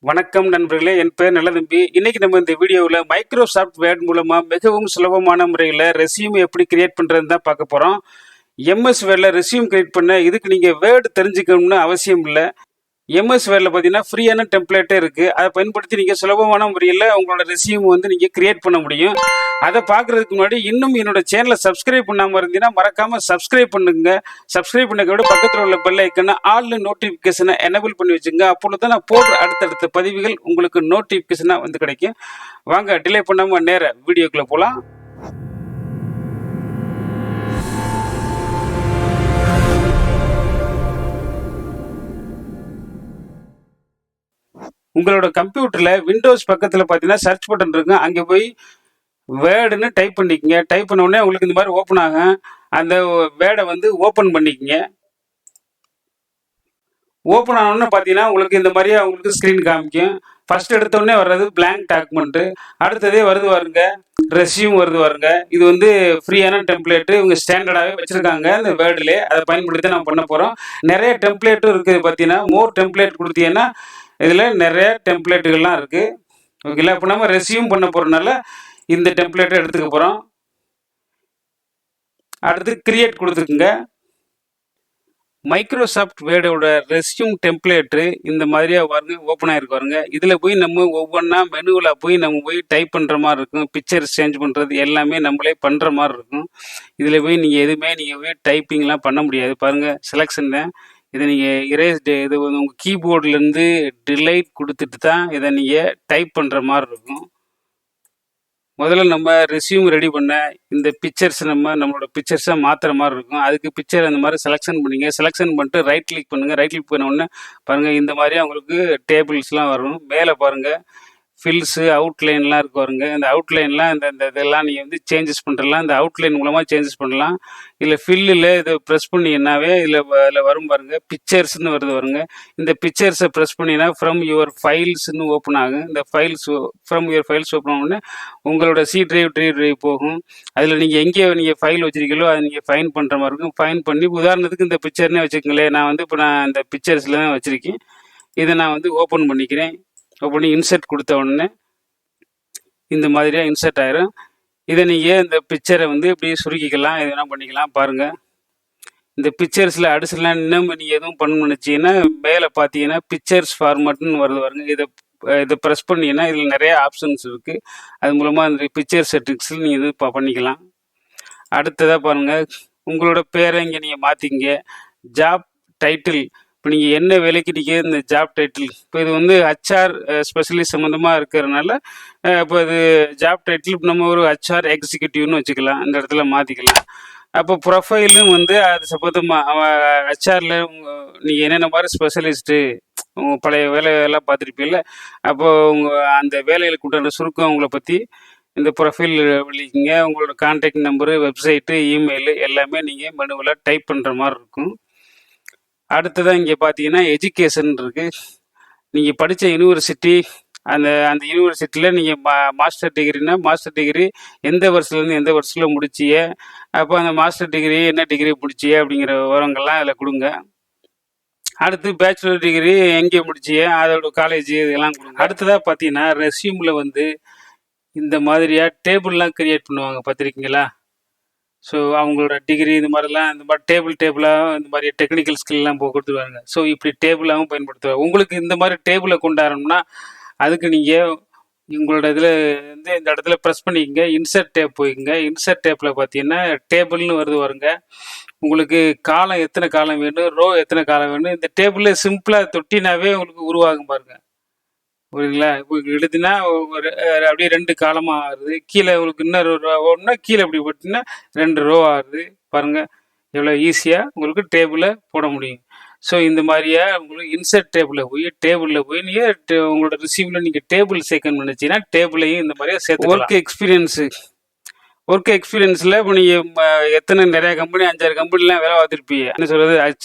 வணக்கம் நண்பர்களே, என் பேர் நல்லதம்பி. இன்னைக்கு நம்ம இந்த வீடியோவில் மைக்ரோசாஃப்ட் வேர்ட் மூலமாக மிகவும் சுலபமான முறையில் ரெஸ்யூம் எப்படி கிரியேட் பண்ணுறதுன்னு தான் பார்க்க போகிறோம். எம்எஸ் வேர்டில் ரெஸ்யூம் கிரியேட் பண்ண இதுக்கு நீங்கள் வேர்டு தெரிஞ்சுக்கணும்னு அவசியம் இல்லை. எம்எஸ் வேர்டில் பார்த்தீங்கன்னா ஃப்ரீயான டெம்ப்ளேட்டே இருக்குது. அதை பயன்படுத்தி நீங்கள் சுலபமான முறையில் உங்களோட ரெஸ்யூம் வந்து நீங்கள் கிரியேட் பண்ண முடியும். அதை பார்க்குறதுக்கு முன்னாடி இன்னும் என்னோட சேனலை சப்ஸ்கிரைப் பண்ணாமல் இருந்தீங்கன்னா மறக்காமல் சப்ஸ்கிரைப் பண்ணுங்க. சப்ஸ்கிரைப் பண்ண விட பக்கத்தில் உள்ள பெல் ஐக்கனை ஆல் நோட்டிஃபிகேஷனை எனேபிள் பண்ணி வச்சுங்க. அப்பொழுது தான் நான் போடுற அடுத்தடுத்த பதிவுகள் உங்களுக்கு நோட்டிஃபிகேஷனாக வந்து கிடைக்கும். வாங்க டிலே பண்ணாமல் நேர வீடியோக்குள்ளே போகலாம். உங்களோட கம்ப்யூட்டரில் விண்டோஸ் பக்கத்தில் பார்த்தீங்கன்னா சர்ச் பட்டன் இருக்கும். அங்கே போய் வேர்டுன்னு டைப் பண்ணிக்கங்க. டைப் பண்ண உடனே உங்களுக்கு இந்த மாதிரி ஓப்பன் ஆகும். அந்த வேர்டை வந்து ஓப்பன் பண்ணிக்கங்க. ஓப்பன் ஆனோடனே பார்த்தீங்கன்னா உங்களுக்கு இந்த மாதிரியே உங்களுக்கு ஸ்க்ரீன் காமிக்கும். ஃபர்ஸ்ட் எடுத்தோடனே வர்றது பிளாங்க் டாக்குமெண்ட்டு. அடுத்ததே வருது பாருங்க, ரெஸ்யூம் வருது பாருங்க. இது வந்து ஃப்ரீயான டெம்ப்ளேட்டு, இவங்க ஸ்டாண்டர்டாகவே வச்சுருக்காங்க இந்த வேர்டிலே. அதை பயன்படுத்தி தான் நம்ம பண்ண போகிறோம். நிறைய டெம்ப்ளேட்டும் இருக்குது. பார்த்தீங்கன்னா மோர் டெம்ப்ளேட் கொடுத்தீங்கன்னா இதில் நிறைய டெம்ப்ளேட்டுகள்லாம் இருக்குது. ஓகேங்களா? இப்போ நம்ம ரெஸ்யூம் பண்ண போகிறனால இந்த டெம்ப்ளேட்டை எடுத்துக்க போகிறோம். அடுத்து கிரியேட் கொடுத்துக்குங்க. மைக்ரோசாஃப்ட் வேர்டோட ரெஸ்யூம் டெம்ப்ளேட்டு இந்த மாதிரியா பாருங்க, ஓப்பன் ஆகிருக்கு பாருங்க. இதில் போய் நம்ம ஒவ்வொன்றா மெனுவில் போய் நம்ம போய் டைப் பண்ணுற மாதிரி இருக்கும். பிக்சர் சேஞ்ச் பண்ணுறது எல்லாமே நம்மளே பண்ணுற மாதிரி இருக்கும். இதில் போய் நீங்கள் எதுவுமே நீங்கள் போய் டைப்பிங்லாம் பண்ண முடியாது. பாருங்கள், செலெக்ஷன் தான். இதை நீங்கள் இரேஸ் இது உங்கள் கீபோர்ட்லேருந்து டிலைட் கொடுத்துட்டு தான் இதை நீங்கள் டைப் பண்ணுற மாதிரி இருக்கும். முதல்ல நம்ம ரெஸ்யூம் ரெடி பண்ண இந்த பிக்சர்ஸ் நம்மளோட பிக்சர்ஸை மாற்றுற மாதிரி இருக்கும். அதுக்கு பிக்சர் அந்த மாதிரி செலெக்ஷன் பண்ணிங்க. செலெக்ஷன் பண்ணிட்டு ரைட் கிளிக் பண்ணுங்கள். ரைட் கிளிக் பண்ண உடனே பாருங்கள், இந்த மாதிரி அவங்களுக்கு டேபிள்ஸ்லாம் வரும். மேலே பாருங்கள், ஃபில்ஸு அவுட்லைன்லாம் இருக்கு பாருங்க. இந்த அவுட்லைன்லாம் இந்த இதெல்லாம் நீங்கள் வந்து சேஞ்சஸ் பண்ணுறலாம். இந்த அவுட்லைன் மூலமாக சேஞ்சஸ் பண்ணலாம். இல்லை ஃபில்லில் இதை ப்ரெஸ் பண்ணிங்கன்னாவே இதில் வரும் பாருங்கள், பிக்சர்ஸ்னு வருது பாருங்க. இந்த பிக்சர்ஸை ப்ரெஸ் பண்ணிங்கன்னா ஃப்ரம் யுவர் ஃபைல்ஸ்னு ஓப்பன் ஆகும். இந்த files from your files open ஆகுனே உங்களோட சி டிரைவ் போகும். அதில் நீங்கள் எங்கே நீங்கள் ஃபைல் வச்சுருக்கீங்களோ அதை நீங்கள் ஃபைன் பண்ணுற மாதிரி இருக்கும். ஃபைன் பண்ணி உதாரணத்துக்கு இந்த பிக்சர்னே வச்சுக்கங்களேன். நான் வந்து இப்போ நான் இந்த பிக்சர்ஸில் தான் வச்சுருக்கேன். இதை நான் வந்து ஓப்பன் பண்ணிக்கிறேன். ஓப்பன் இன்சர்ட் கொடுத்த உடனே இந்த மாதிரியாக இன்சர்ட் ஆயிரும். இதை நீங்கள் இந்த பிக்சரை வந்து இப்படி சுருக்கிக்கலாம், எதுனா பண்ணிக்கலாம். பாருங்கள், இந்த பிக்சர்ஸில் அடிஷனலாக இன்னும் நீங்கள் எதுவும் பண்ணணும்னு நினச்சிங்கன்னா மேலே பார்த்தீங்கன்னா பிக்சர்ஸ் ஃபார்மேட்னு வருது பாருங்க. இதை ப்ரெஸ் பண்ணிங்கன்னா இதில் நிறைய ஆப்ஷன்ஸ் இருக்குது. அது மூலமாக இந்த பிக்சர் செட்டிங்ஸில் நீங்கள் இது பண்ணிக்கலாம். அடுத்ததாக பாருங்கள், உங்களோட பேரை இங்கே நீங்கள் மாற்றிங்க. ஜாப் டைட்டில், இப்போ நீங்கள் என்ன வேலைக்கு நீங்கள் இந்த ஜாப் டைட்டில், இப்போ இது வந்து ஹச்ஆர் ஸ்பெஷலிஸ்ட் சம்மந்தமாக இருக்கிறதுனால இப்போ இது ஜாப் டைட்டில் நம்ம ஒரு ஹச்ஆர் எக்ஸிக்யூட்டிவ்னு வச்சுக்கலாம். இந்த இடத்துல மாற்றிக்கலாம். அப்போ ப்ரொஃபைலும் வந்து அது சப்போத்தமாக ஹச்ஆரில் நீங்கள் என்னென்ன மாதிரி ஸ்பெஷலிஸ்ட்டு உங்கள் பழைய வேலையெல்லாம் பார்த்துருப்பீங்கள. அப்போது உங்கள் அந்த வேலைகளுக்கு உண்டான சுருக்கம் அவங்கள பற்றி இந்த ப்ரொஃபைல் வெளிக்கிங்க. உங்களோட கான்டாக்ட் நம்பரு, வெப்சைட்டு, இமெயிலு எல்லாமே நீங்கள் மெனுவில் டைப் பண்ணுற மாதிரி இருக்கும். அடுத்ததாக இங்கே பார்த்தீங்கன்னா எஜுகேஷன் இருக்குது. நீங்கள் படித்த யூனிவர்சிட்டி, அந்த யூனிவர்சிட்டியில் நீங்கள் மாஸ்டர் டிகிரினா மாஸ்டர் டிகிரி எந்த வருஷத்துலேருந்து எந்த வருஷத்தில் முடிச்சிய, அப்போ அந்த மாஸ்டர் டிகிரி என்ன டிகிரி முடிச்சிய அப்படிங்கிற விவரங்கள்லாம் அதில் கொடுங்க. அடுத்து பேச்சுலர் டிகிரி எங்கே முடிச்சிய, அதோட காலேஜ் இதெல்லாம் கொடுங்க. அடுத்ததாக பார்த்தீங்கன்னா ரெஸ்யூமில் வந்து இந்த மாதிரியாக டேபிள்லாம் கிரியேட் பண்ணுவாங்க, பார்த்துருக்கீங்களா? ஸோ அவங்களோட டிகிரி இந்த மாதிரிலாம் இந்த மாதிரி டேபிளாக இந்த மாதிரி டெக்னிக்கல் ஸ்கில்லாம் கொடுத்துருவாங்க. ஸோ இப்படி டேபிளாகவும் பயன்படுத்துவாங்க. உங்களுக்கு இந்த மாதிரி டேபிளை கொண்டாடணும்னா அதுக்கு நீங்கள் உங்களோட இதில் வந்து இந்த இடத்துல ப்ரெஸ் பண்ணிக்கங்க. Insert tape போய்க்குங்க. இன்சர்ட் டேப்பில் பார்த்தீங்கன்னா டேபிள்னு வருது வருங்க. உங்களுக்கு காலம் எத்தனை காலம் வேணும், ரோ எத்தனை காலம் வேணும், இந்த டேபிளில் சிம்பிளாக தொட்டினாவே உங்களுக்கு உருவாகும் பாருங்கள். புரியுங்களா? இப்போ எழுதுனா ஒரு அப்படியே 2 காலமாக ஆகுது. கீழே உங்களுக்கு இன்னொரு ரோ ஒன்றா கீழே இப்படி போட்டிங்கன்னா 2 ரோ ஆகுது. பாருங்கள், எவ்வளோ ஈஸியாக உங்களுக்கு டேபிளை போட முடியும். ஸோ இந்த மாதிரியா உங்களுக்கு இன்சர்ட் டேபிளில் போய் நீங்கள் உங்களோட ரிசீவில் நீங்கள் டேபிள் சேர்க்கணும்னு நினச்சிங்கன்னா டேபிளையும் இந்த மாதிரியா சேர்த்து. ஒர்க் எக்ஸ்பீரியன்ஸில் இப்போ நீங்கள் எத்தனை நிறையா கம்பெனி 5-6 கம்பெனிலாம் வேலை பார்த்துருப்பீங்க. என்ன சொல்கிறது,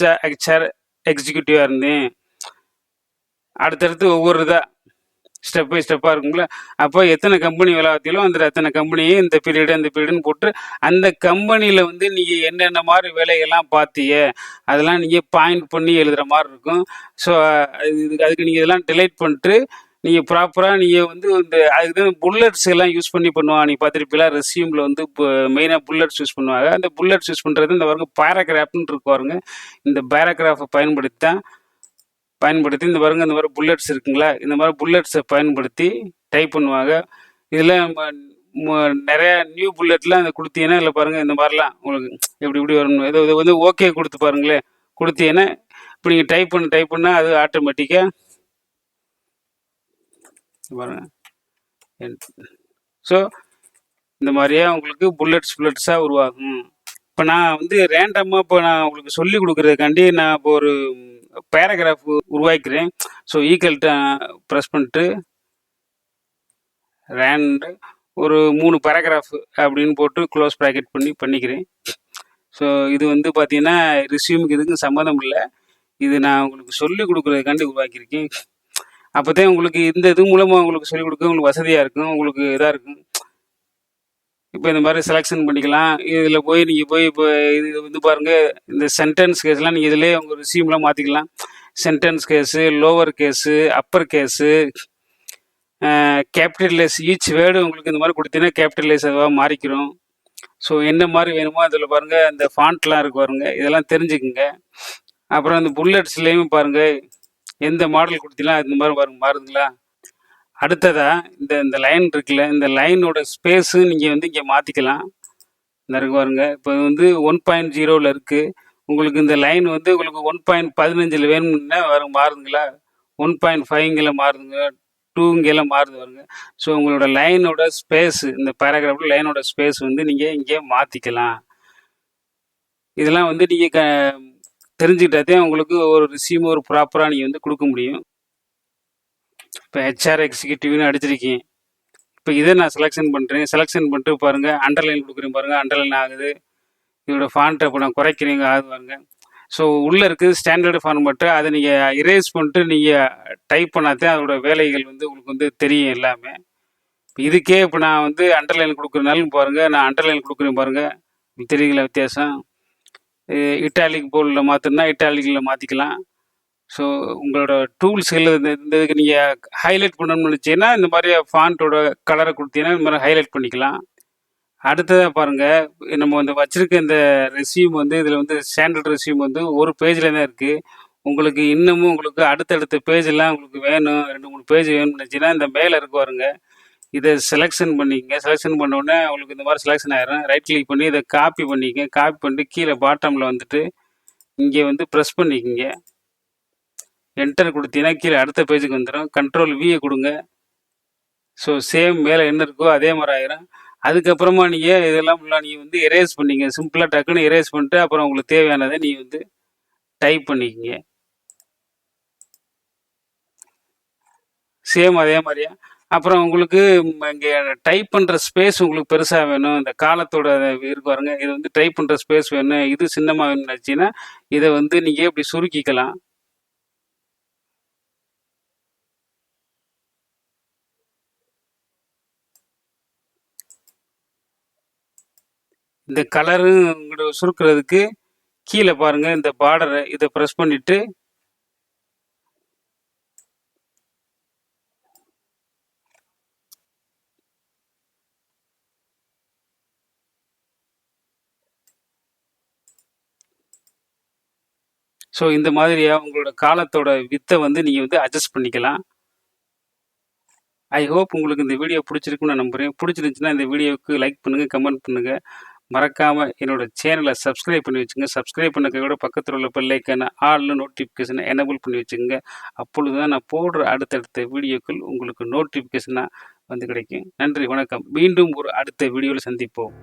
ஹெச்ஆர் எக்ஸிக்யூட்டிவாக இருந்தேன். அடுத்தடுத்து ஒவ்வொரு இதாக ஸ்டெப் பை ஸ்டெப்பாக இருக்குங்களா. அப்போ எத்தனை கம்பெனி வேலை பார்த்தீங்களோ அந்த எத்தனை கம்பெனியும் இந்த பீரியடுன்னு போட்டு அந்த கம்பெனியில் வந்து நீங்கள் என்னென்ன மாதிரி வேலைகள்லாம் பார்த்தீங்க அதெல்லாம் நீங்கள் பாயிண்ட் பண்ணி எழுதுகிற மாதிரி இருக்கும். ஸோ அதுக்கு நீங்கள் இதெல்லாம் டிலைட் பண்ணிட்டு நீங்கள் ப்ராப்பராக நீங்கள் வந்து இந்த அதுக்கு தான் புல்லட்ஸ் எல்லாம் யூஸ் பண்ணி பண்ணுவாங்க. நீங்கள் பார்த்துருப்பீங்களா, ரெஸ்யூமில் வந்து இப்போ மெயினாக புல்லட்ஸ் யூஸ் பண்ணுவாங்க. அந்த புல்லட்ஸ் யூஸ் பண்ணுறது இந்த பாருங்க பேராகிராஃப்னு இருக்கு பாருங்க. இந்த பேராகிராஃபை பயன்படுத்தி இந்த பாருங்க இந்த மாதிரி புல்லட்ஸ் இருக்குங்களா, இந்த மாதிரி புல்லட்ஸை பயன்படுத்தி டைப் பண்ணுவாங்க. இதில் நிறைய நியூ புல்லட்லாம் அதை கொடுத்தீங்கன்னா இல்லை பாருங்கள் இந்த மாதிரிலாம் உங்களுக்கு எப்படி இப்படி வரணும். இதை வந்து ஓகே கொடுத்து பாருங்களேன். கொடுத்தீங்கன்னா இப்போ நீங்கள் டைப் பண்ணால் அது ஆட்டோமேட்டிக்காக பாருங்க. ஸோ இந்த மாதிரியே உங்களுக்கு புல்லட்ஸாக உருவாகும். இப்போ நான் வந்து ரேண்டமாக இப்போ நான் உங்களுக்கு சொல்லி கொடுக்குறதுக்காண்டி நான் இப்போ ஒரு பேராகிராஃப் உருவாக்கிறேன். ஸோ ஈக்குவல் ப்ரெஸ் பண்ணிட்டு ரேண்டு ஒரு 3 பேராகிராஃப் அப்படின்னு போட்டு க்ளோஸ் ப்ராக்கெட் பண்ணிக்கிறேன். ஸோ இது வந்து பார்த்தீங்கன்னா ரெஸ்யூமுக்கு இதுக்கும் சம்மந்தம் இல்லை. இது நான் உங்களுக்கு சொல்லி கொடுக்குறதுக்காண்டி உருவாக்கியிருக்கேன். அப்போ தான் உங்களுக்கு இந்த இது மூலமாக உங்களுக்கு சொல்லிக் கொடுக்க உங்களுக்கு வசதியாக இருக்கும், உங்களுக்கு இதாக இருக்கும். இப்போ இந்த மாதிரி செலெக்ஷன் பண்ணிக்கலாம். இதில் போய் நீங்கள் போய் இப்போ இது வந்து பாருங்கள், இந்த சென்டென்ஸ் கேஸ்லாம் நீங்கள் இதிலே உங்கள் ரெஸ்யூம்லாம் மாற்றிக்கலாம். Sentence case, lower case, upper case, capitalise each word உங்களுக்கு இந்த மாதிரி கொடுத்தீங்கன்னா கேபிட்டலைஸ் அதுவாக மாறிக்கிறோம். ஸோ என்ன மாதிரி வேணுமோ அதில் பாருங்கள் அந்த ஃபாண்ட்லாம் இருக்கு பாருங்கள், இதெல்லாம் தெரிஞ்சுக்குங்க. அப்புறம் அந்த புல்லட்ஸ்லேயும் பாருங்கள் எந்த மாடல் கொடுத்தீங்களா இந்த மாதிரி மாறுதுங்களா. அடுத்ததா இந்த லைன் இருக்குல்ல, இந்த லைனோட ஸ்பேஸு நீங்கள் வந்து இங்கே மாற்றிக்கலாம். இந்த இருக்கு பாருங்க, இப்போ வந்து 1.0 இருக்குது. உங்களுக்கு இந்த லைன் வந்து உங்களுக்கு 1.15 வேணும்னா மாறுதுங்களா, 1.5 மாறுதுங்க, 2 மாறுது வருங்க. ஸோ உங்களோட லைனோட ஸ்பேஸு, இந்த பேராகிராஃபில் லைனோட ஸ்பேஸ் வந்து நீங்கள் இங்கே மாற்றிக்கலாம். இதெல்லாம் வந்து நீங்கள் தெரிஞ்சுக்கிட்டாதே உங்களுக்கு ஒரு ரெஸ்யூம் ஒரு ப்ராப்பராக நீங்கள் வந்து கொடுக்க முடியும். இப்போ ஹெச்ஆர் எக்ஸிக்யூட்டிவ்னு அடிச்சிருக்கேன். இப்போ இதை நான் செலெக்ஷன் பண்ணுறேன். செலெக்ஷன் பண்ணிட்டு பாருங்கள் அண்டர்லைன் கொடுக்குறேன் பாருங்கள், அண்டர்லைன் ஆகுது. இதோட ஃபாண்ட்டை இப்போ நான் குறைக்கிறீங்க ஆகுது பாருங்க. ஸோ உள்ளே இருக்குது ஸ்டாண்டர்டு ஃபார்மேட்டு, அதை நீங்கள் இரேஸ் பண்ணிட்டு நீங்கள் டைப் பண்ணாதான் அதோட வேலைகள் வந்து உங்களுக்கு வந்து தெரியும் எல்லாமே. இதுக்கே இப்போ நான் வந்து அண்டர்லைன் கொடுக்குறதுனாலும் பாருங்கள், நான் அண்டர்லைன் கொடுக்குறேன் பாருங்கள், தெரியுங்களா வித்தியாசம். இட்டாலிக் போர்டில் மாற்றினா இட்டாலிக்கில் மாற்றிக்கலாம். ஸோ உங்களோட டூல்ஸ்கள் இந்த இதுக்கு நீங்கள் ஹைலைட் பண்ணணும்னு நினச்சிங்கன்னா இந்த மாதிரி ஃபாண்ட்டோட கலரை கொடுத்தீங்கன்னா இந்த மாதிரி ஹைலைட் பண்ணிக்கலாம். அடுத்ததாக பாருங்கள், நம்ம வந்து வச்சுருக்க இந்த ரெஸ்யூம் வந்து இதில் வந்து ஸ்டாண்டர்ட் ரெஸ்யூம் வந்து ஒரு பேஜில் தான் இருக்குது. உங்களுக்கு இன்னமும் உங்களுக்கு அடுத்தடுத்த பேஜெல்லாம் உங்களுக்கு வேணும், 2-3 பேஜ் வேணும்னு நினச்சிங்கன்னா இந்த மேலே இருக்கு பாருங்க, இதை செலெக்ஷன் பண்ணிக்கங்க. செலெக்ஷன் பண்ணோடனே உங்களுக்கு இந்த மாதிரி செலெக்ஷன் ஆயிரும். ரைட் கிளிக் பண்ணி இதை காப்பி பண்ணிக்கங்க. காப்பி பண்ணிட்டு கீழே பாட்டமில் வந்துட்டு இங்கே வந்து ப்ரெஸ் பண்ணிக்கங்க. என்டர் கொடுத்தீங்கன்னா கீழே அடுத்த பேஜுக்கு வந்துடும். கண்ட்ரோல் வியை கொடுங்க. ஸோ சேம் மேலே என்ன இருக்கோ அதே மாதிரி ஆயிரும். அதுக்கப்புறமா நீங்கள் இதெல்லாம் ஃபுல்லாக நீங்கள் வந்து எரேஸ் பண்ணிங்க. சிம்பிளாக டக்குன்னு எரேஸ் பண்ணிட்டு அப்புறம் உங்களுக்கு தேவையானதை நீங்கள் வந்து டைப் பண்ணிக்கங்க. சேம் அதே மாதிரியா. அப்புறம் உங்களுக்கு இங்கே டைப் பண்ணுற ஸ்பேஸ் உங்களுக்கு பெருசாக வேணும், இந்த காலத்தோட இருக்கு பாருங்க, இது வந்து டைப் பண்ணுற ஸ்பேஸ் வேணும், இது சின்னமாக வேணும்னு நினச்சிங்கன்னா இதை வந்து நீங்கள் இப்படி சுருக்கிக்கலாம். இந்த கலரு உங்களோட சுருக்கிறதுக்கு கீழே பாருங்க, இந்த பார்டரை இதை ப்ரெஸ் பண்ணிட்டு ஸோ இந்த மாதிரியா உங்களோட காலத்தோட வித்தை வந்து நீங்கள் வந்து அட்ஜஸ்ட் பண்ணிக்கலாம். ஐ ஹோப் உங்களுக்கு இந்த வீடியோ பிடிச்சிருக்குன்னு நான் நம்புகிறேன். பிடிச்சிருந்துச்சுன்னா இந்த வீடியோவுக்கு லைக் பண்ணுங்கள், கமெண்ட் பண்ணுங்கள். மறக்காமல் என்னோட சேனலை சப்ஸ்கிரைப் பண்ணி வச்சுங்க. சப்ஸ்கிரைப் பண்ணதை விட பக்கத்தில் உள்ள பெல் ஐக்கான ஆல்னு நோட்டிஃபிகேஷனை எனேபிள் பண்ணி வச்சுங்க. அப்பொழுது தான் நான் போடுற அடுத்தடுத்த வீடியோக்கள் உங்களுக்கு நோட்டிஃபிகேஷனாக வந்து கிடைக்கும். நன்றி, வணக்கம். மீண்டும் ஒரு அடுத்த வீடியோவில் சந்திப்போம்.